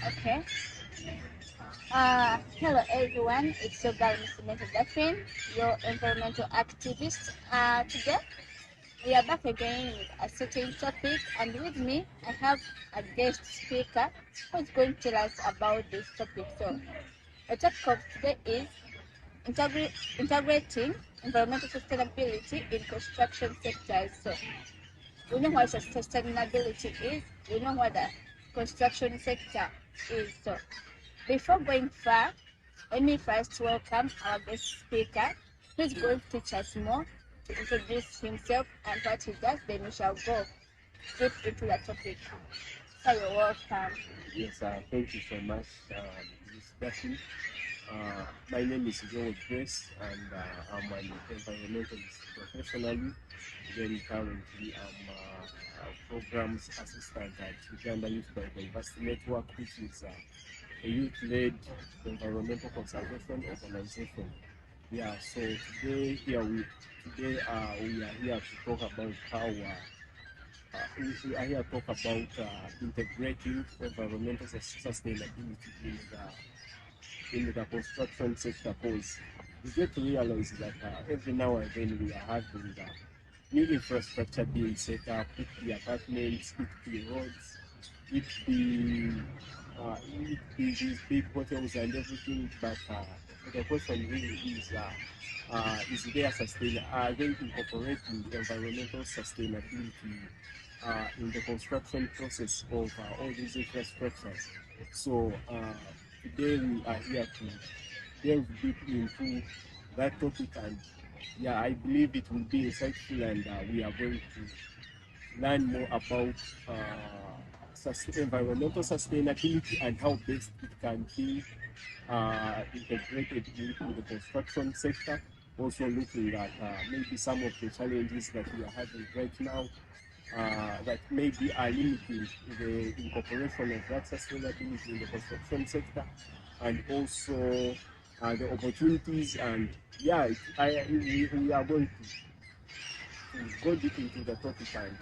Okay. Hello everyone, it's your girl Miss Daphne, your environmental activist. Today we are back again with a certain topic, and with me I have a guest speaker who's going to tell us about this topic. So the topic of today is integrating environmental sustainability in construction sectors. So we know what sustainability is, we know what the construction sector is. So before going far, let me first welcome our guest speaker, who is going to teach us more, to introduce himself and what he does. Then we shall go deep into the topic. So you're welcome. Yes, thank you so much, Ms. Daphne. My name is Joel Grace, and I'm an environmentalist professionally. Then currently, I'm a programs assistant at Uganda Youth Biodiversity Network, which is a youth-led environmental conservation organization. Yeah, so we are here to talk about how we are here to talk about integrating environmental sustainability in the construction sector, because we get to realize that every now and then we are having new infrastructure being set up, it be apartments, it be roads, it be these big hotels and everything. But the question really is there are they incorporating environmental sustainability in the construction process of all these infrastructures? So today we are here to delve deep into that topic, and yeah, I believe it will be insightful, and we are going to learn more about environmental sustainability and how best it can be integrated into the construction sector. Also looking at maybe some of the challenges that we are having right now that maybe are limiting the incorporation of that sustainability in the construction sector, and also the opportunities. And yeah, we are going to go deep into the topic, and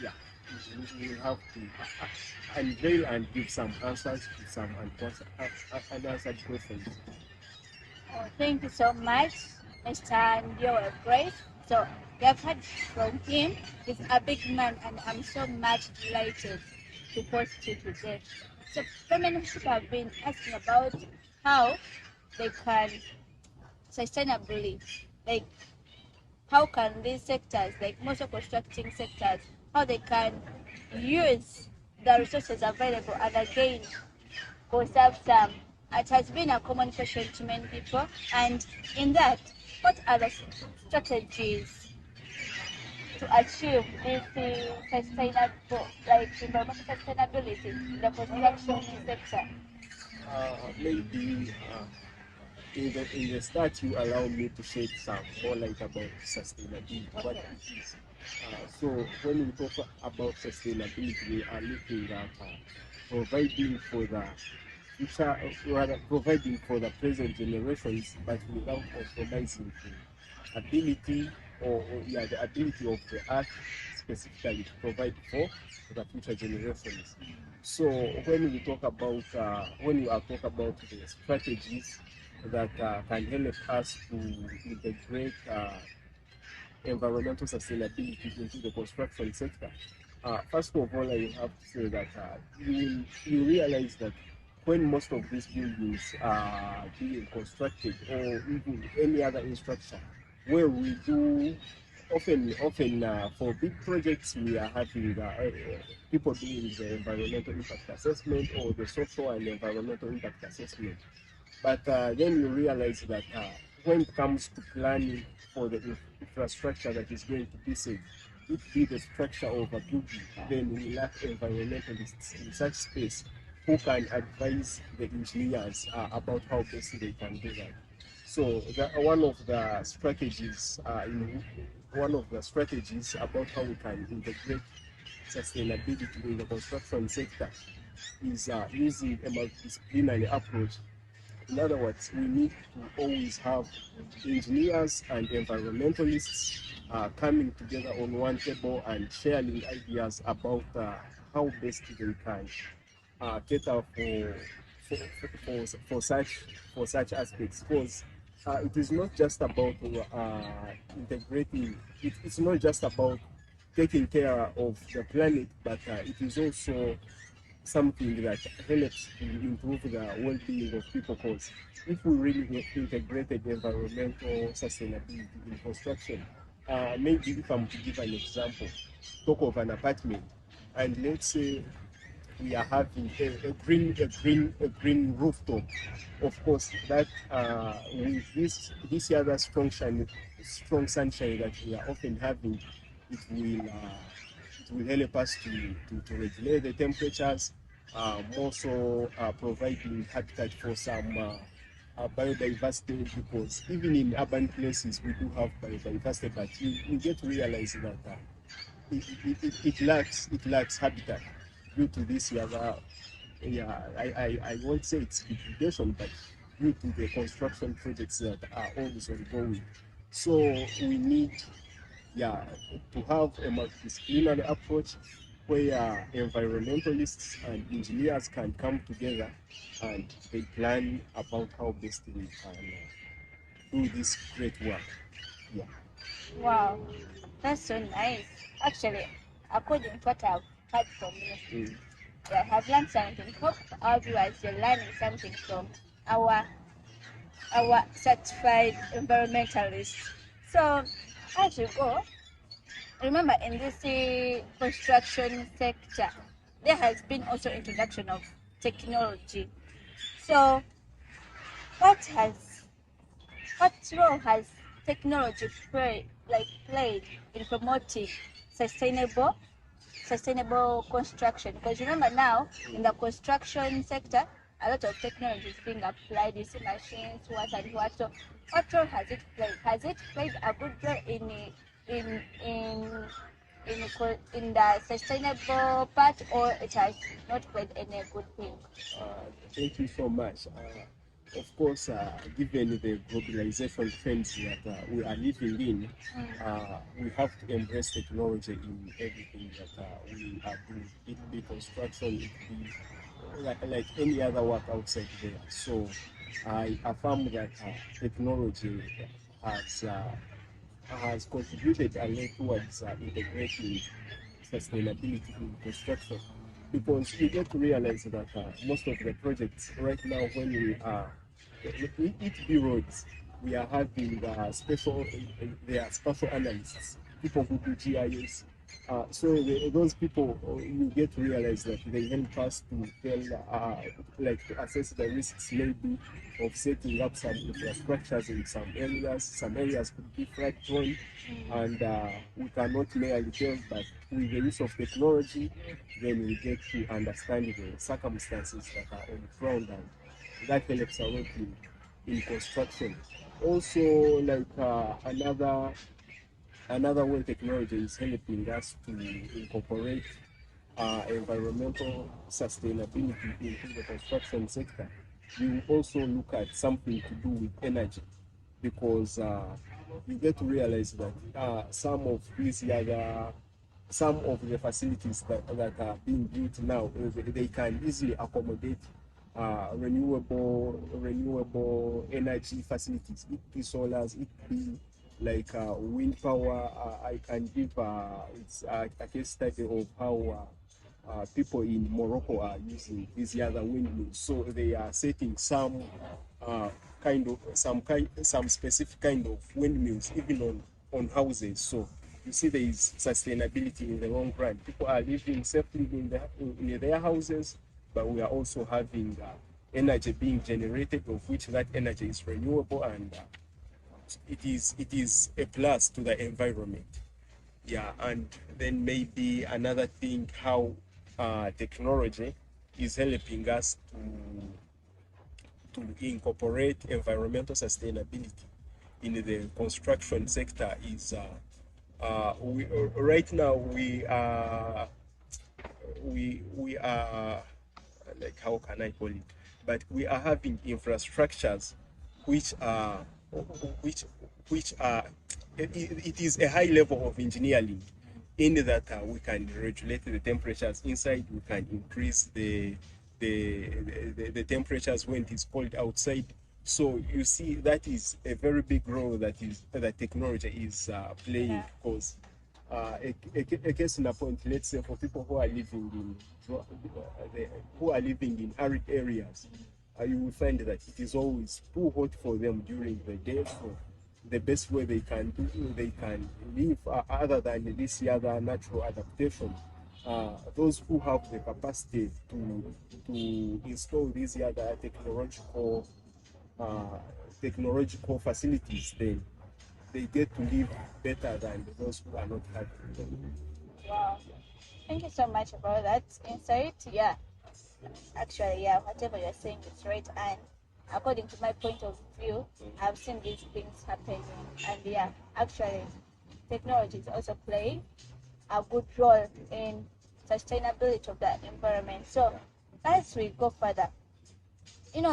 yeah, we will have to unveil and give some answers to some unanswered questions. Oh, thank you so much, Mr. Ndio Grace. So we have heard from him. He's a big man, and I'm so much delighted to host you today. So many people have been asking about how they can sustainably, like how can these sectors, like most of constructing sectors, how they can use the resources available and again conserve some. It has been a common question to many people, and in that, what are the strategies to achieve this sustainable, like environmental sustainability in the construction sector? Maybe in the start, you allow me to shed some more light about sustainability, what Okay. it is. So when we talk about sustainability, we are looking at providing for the future, rather providing for the present generations, but without compromising the ability yeah, the ability of the earth specifically to provide for the future generations. So when we are talk about the strategies that can help us to integrate environmental sustainability into the construction sector. First of all, I have to say that you realize that when most of these buildings are being constructed, or even any other infrastructure, where we do often for big projects, we are having people doing the environmental impact assessment or the social and environmental impact assessment. But then you realize that when it comes to planning for the infrastructure that is going to be safe, it be the structure of a building, then we lack environmentalists in such space who can advise the engineers about how best they can do that. So one of the strategies about how we can integrate sustainability in the construction sector is using a multidisciplinary approach. In other words, we need to always have engineers and environmentalists coming together on one table and sharing ideas about how best they can cater for such aspects, because it is not just about integrating. It's not just about taking care of the planet, but it is also something that helps to improve the well-being of people. Because if we really integrated environmental sustainability in construction, maybe if I'm to give an example, talk of an apartment, and let's say we are having a green rooftop. Of course, that with this other strong sunshine that we are often having, it will help us to regulate the temperatures, also providing habitat for some biodiversity, because even in urban places we do have biodiversity, but you get to realize that it lacks habitat due to this other, yeah, I won't say it's degradation, but due to the construction projects that are always ongoing. So we need, yeah, to have a multidisciplinary approach where environmentalists and engineers can come together and they plan about how best we can do this great work. Yeah. Wow, that's so nice. Actually, according to what I've heard from you, Mm. yeah, I've learned something. Hope our viewers you're learning something from our our certified environmentalists. So as you go, remember in this construction sector, there has been also introduction of technology. So what has what role has technology played in promoting sustainable sustainable construction? Because remember now in the construction sector, a lot of technology is being applied. You see machines, what and what. So, what role has it played? Has it played a good role in in in the sustainable part, or it has not played any good thing? Thank you so much. Of course, given the globalization trends that we are living in, we have to embrace technology in everything that we are doing. It be construction, it be like any other work outside there. So I affirm that technology has uh, has contributed a lot towards integrating sustainability in construction, because you get to realize that most of the projects right now, when we are it be roads, we are having there are special analysts, people who do GIS. So those people, you get to realize that they help us to tell, like to assess the risks maybe of setting up some infrastructures in some areas. Some areas could be flood prone, and we cannot merely tell, but with the use of technology, then we get to understand the circumstances that are on the ground, and that helps a lot in construction. Also, like another way technology is helping us to incorporate environmental sustainability into the construction sector. We also look at something to do with energy, because you get to realize that some of the facilities that are being built now, they can easily accommodate renewable energy facilities. It be solars, it be like wind power. I can give it's a case study of how people in Morocco are using these other windmills. So they are setting uh, some specific kind of windmills even on houses. So you see there is sustainability in the long run. People are living safely in their houses, but we are also having energy being generated, of which that energy is renewable, and it is a plus to the environment. Yeah, and then maybe another thing, how technology is helping us to incorporate environmental sustainability in the construction sector is right now we are like, how can I call it? But we are having infrastructures which are which which are it is a high level of engineering, in that we can regulate the temperatures inside, we can increase the temperatures when it is cold outside. So you see that is a very big role that technology is playing, Yeah. because a case in a point, let's say for people who are living in arid areas, you will find that it is always too hot for them during the day. So the best way they can live, other than this other natural adaptation, those who have the capacity to install these other uh, technological facilities, they get to live better than those who are not having them. Wow. Thank you so much about that insight. Yeah, actually, yeah, whatever you're saying is right. And according to my point of view, I've seen these things happening. And yeah, actually, technology is also playing a good role in sustainability of the environment. So as we go further, in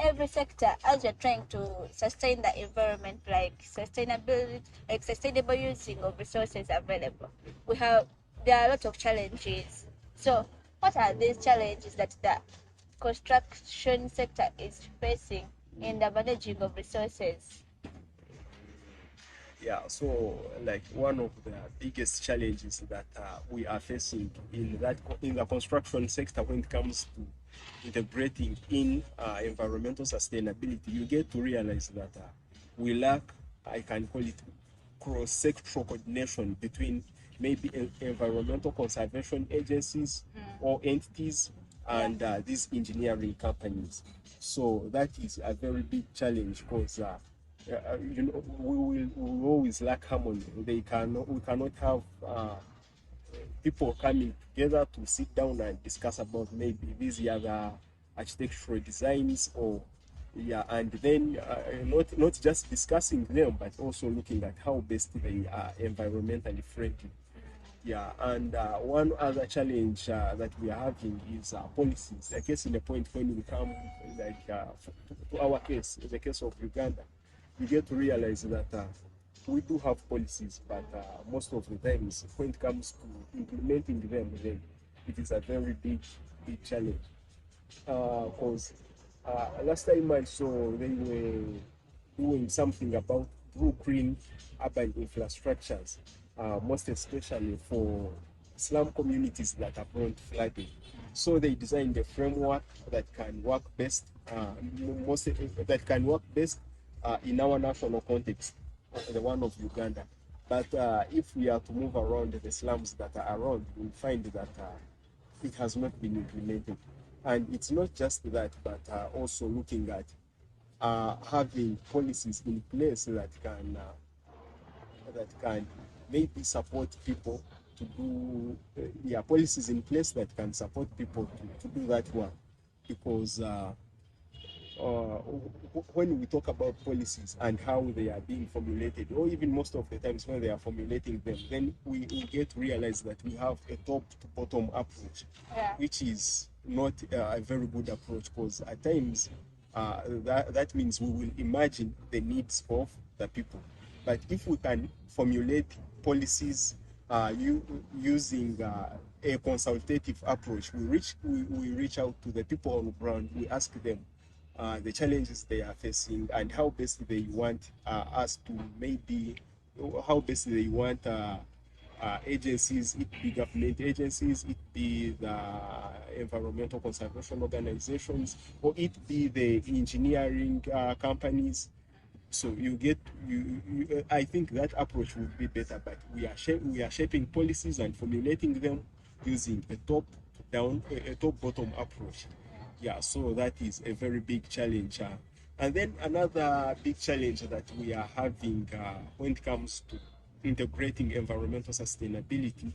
every sector, as you're trying to sustain the environment, like sustainability, like sustainable using of resources available, we have there are a lot of challenges. So what are these challenges that the construction sector is facing in the managing of resources? Yeah, so like one of the biggest challenges that we are facing in the construction sector when it comes to integrating in environmental sustainability, you get to realize that we lack, I can call it, cross-sectoral coordination between maybe environmental conservation agencies or entities Yeah. and these engineering companies. So that is a very big challenge, because we will always lack harmony. We cannot have people coming together to sit down and discuss about maybe these other architectural designs, or yeah, and then not just discussing them, but also looking at how best they are environmentally friendly. Yeah, and one other challenge that we are having is policies. I guess in the point when we come, like to our case, in the case of Uganda, we get to realize that we do have policies, but most of the times when it comes to implementing them, then it is a very big challenge. Because last time I saw they were doing something about blue green urban infrastructures, most especially for slum communities that are prone to flooding. So they designed a framework that can work best, most that can work best in our national context, the one of Uganda. But if we are to move around the slums that are around, we'll find that it has not been implemented. And it's not just that, but also looking at having policies in place that can maybe support people to do yeah, policies in place that can support people to do that work, because uh, when we talk about policies and how they are being formulated, or even most of the times when they are formulating them, then we get to realize that we have a top to bottom approach, Yeah. which is not a very good approach, because at times that means we will imagine the needs of the people. But if we can formulate policies using a consultative approach, we reach out to the people on the ground, we ask them the challenges they are facing and how best they want us to maybe, how best they want agencies, it be government agencies, it be the environmental conservation organizations, or it be the engineering companies. So I think that approach would be better, but we are shaping policies and formulating them using a top down, a top bottom approach. Yeah, so that is a very big challenge. And then another big challenge that we are having when it comes to integrating environmental sustainability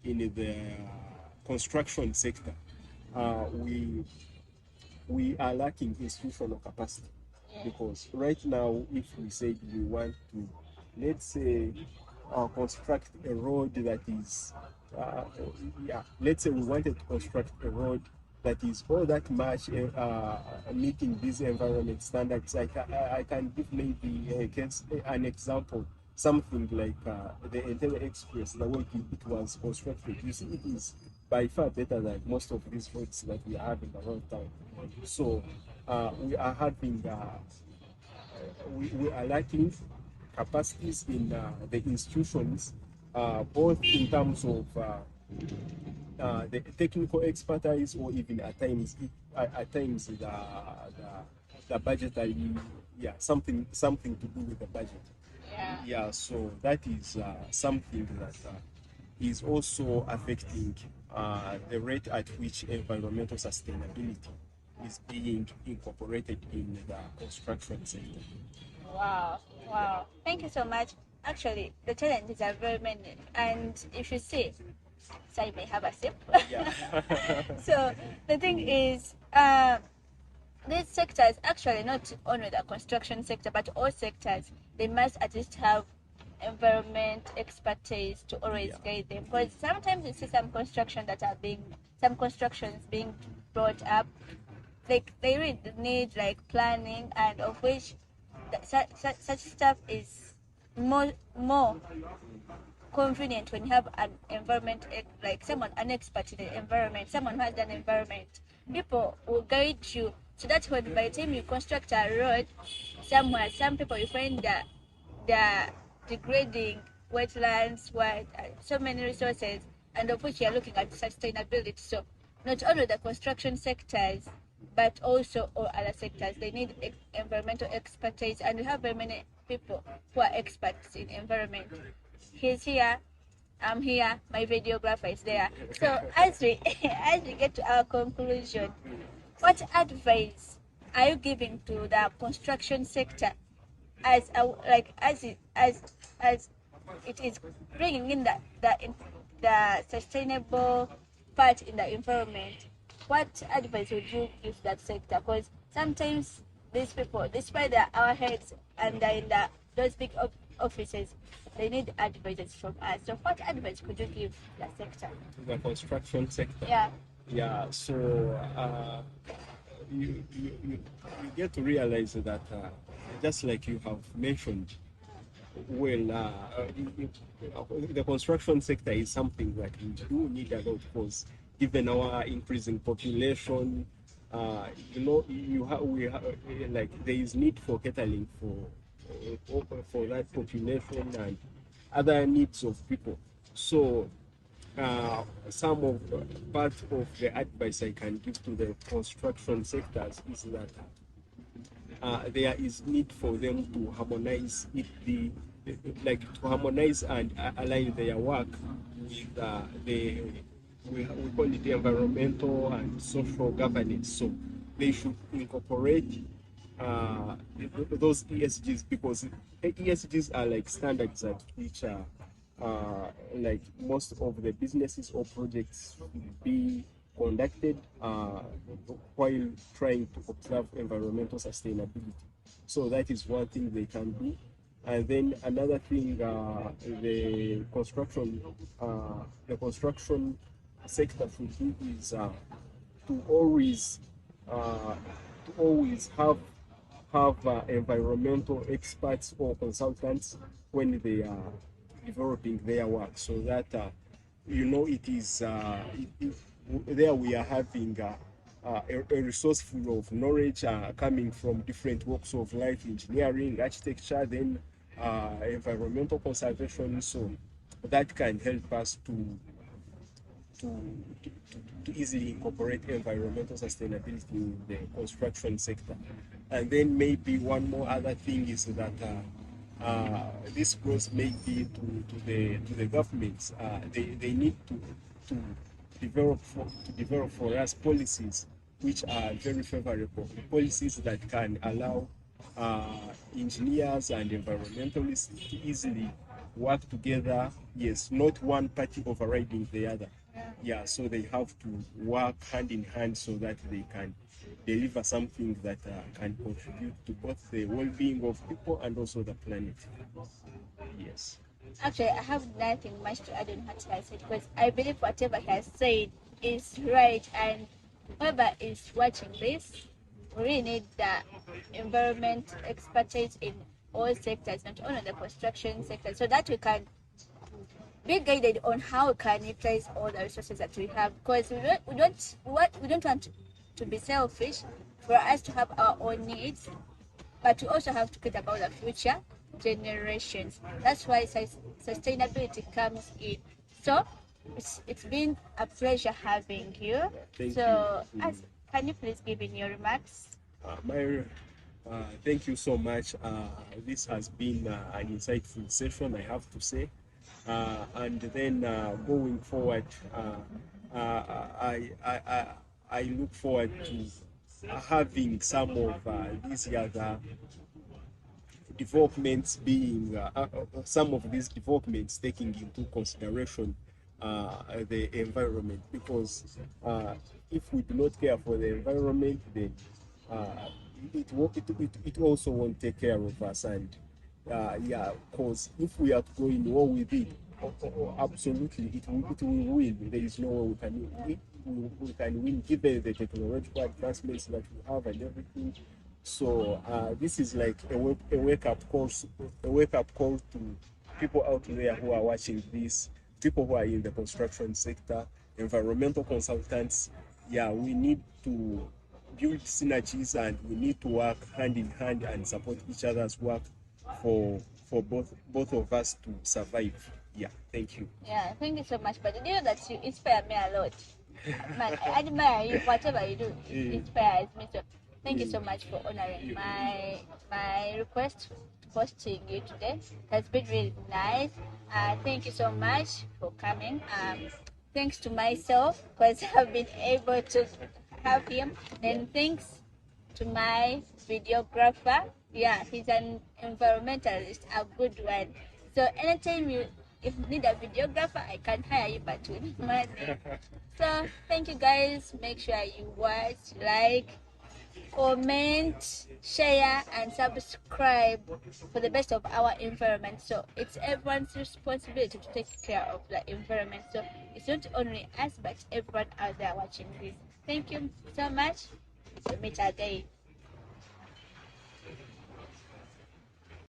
in the construction sector, we are lacking institutional capacity, because right now, if we say we want to, let's say, construct a road that is, yeah, let's say we wanted to construct a road that is all that much meeting these environment standards. I can give maybe an example, something like the Entebbe Express, the way it was constructed. You see, it is by far better than most of these roads that we are having around town. So we are having we are lacking capacities in the institutions, both in terms of the technical expertise, or even at times the budgetary, yeah, something to do with the budget. Yeah. Yeah, so that is something that is also affecting the rate at which environmental sustainability is being incorporated in the construction sector. Wow, wow. Thank you so much. Actually, the challenges are very many, and if you see, so I may have a sip. Yeah. So the thing is, these sectors, actually not only the construction sector, but all sectors, they must at least have environment expertise to always Yeah. guide them. Because sometimes you see some constructions being brought up, like they really need like planning, and of which such stuff is more convenient when you have an environment, like someone, an expert in the environment, someone who has done environment. People will guide you so that when by the time you construct a road somewhere, some people you find that they're degrading wetlands, so many resources, and of which you're looking at sustainability. So not only the construction sectors, but also all other sectors, they need environmental expertise, and we have very many people who are experts in environment. He's here, I'm here, my videographer is there. So as we as we get to our conclusion, what advice are you giving to the construction sector as a, like as it is bringing in the sustainable part in the environment? What advice would you give that sector? Because sometimes these people, despite their our heads and they're in those big offices, they need advices from us. So what advice could you give the sector? The construction sector. Yeah. Yeah, so you get to realize that just like you have mentioned, well, the construction sector is something that we do need a lot, because given our increasing population, like there is need for catering for that population and other needs of people. So some of part of the advice I can give to the construction sectors is that there is need for them to harmonize to harmonize and align their work with we call it environmental and social governance. So they should incorporate those ESGs, because ESGs are like standards at which like most of the businesses or projects will be conducted while trying to observe environmental sustainability. So that is one thing they can do. And then another thing, the construction sector should do is to always have environmental experts or consultants when they are developing their work, so that it is there we are having a resource full of knowledge coming from different walks of life: engineering, architecture, then environmental conservation. So that can help us to, to, to easily incorporate environmental sustainability in the construction sector. And then maybe one more other thing is that this goes maybe to the governments. They need to develop for us policies which are very favorable, policies that can allow engineers and environmentalists to easily work together. Yes, not one party overriding the other. Yeah, so they have to work hand in hand so that they can deliver something that can contribute to both the well-being of people and also the planet. Yes. Actually, I have nothing much to add on what he has said, because I believe whatever he has said is right, and whoever is watching this, we really need the environment expertise in all sectors, not only the construction sector, so that we can be guided on how we can utilize all the resources that we have, because we don't want to be selfish, for us to have our own needs, but we also have to think about the future generations. That's why sustainability comes in. So it's been a pleasure having you. Thank So you. can you please give in your remarks? Thank you so much. This has been an insightful session, I have to say. And then going forward, I look forward to having some of these other developments some of these developments taking into consideration the environment, because if we do not care for the environment, then it also won't take care of us. And yeah, because if we are going war with it, absolutely it will win. There is no way we can win given the technological advancements that we have and everything. So this is like a wake up call to people out there who are watching this, people who are in the construction sector, environmental consultants. Yeah, we need to build synergies, and we need to work hand in hand and support each other's work for both of us to survive. Yeah, thank you. Yeah, thank you so much. But you know that you inspire me a lot. Man, I admire you. Whatever you do, it inspires me. So thank you so much for honoring my request to hosting you today. That's been really nice. Thank you so much for coming. Thanks to myself because I've been able to have him. And thanks to my videographer. Yeah, he's an environmentalist, a good one. So anytime you if you need a videographer, I can hire you, but with money. So thank you guys. Make sure you watch, like, comment, share, and subscribe for the best of our environment. So it's everyone's responsibility to take care of the environment. So it's not only us, but everyone out there watching this. Thank you so much. So meet again.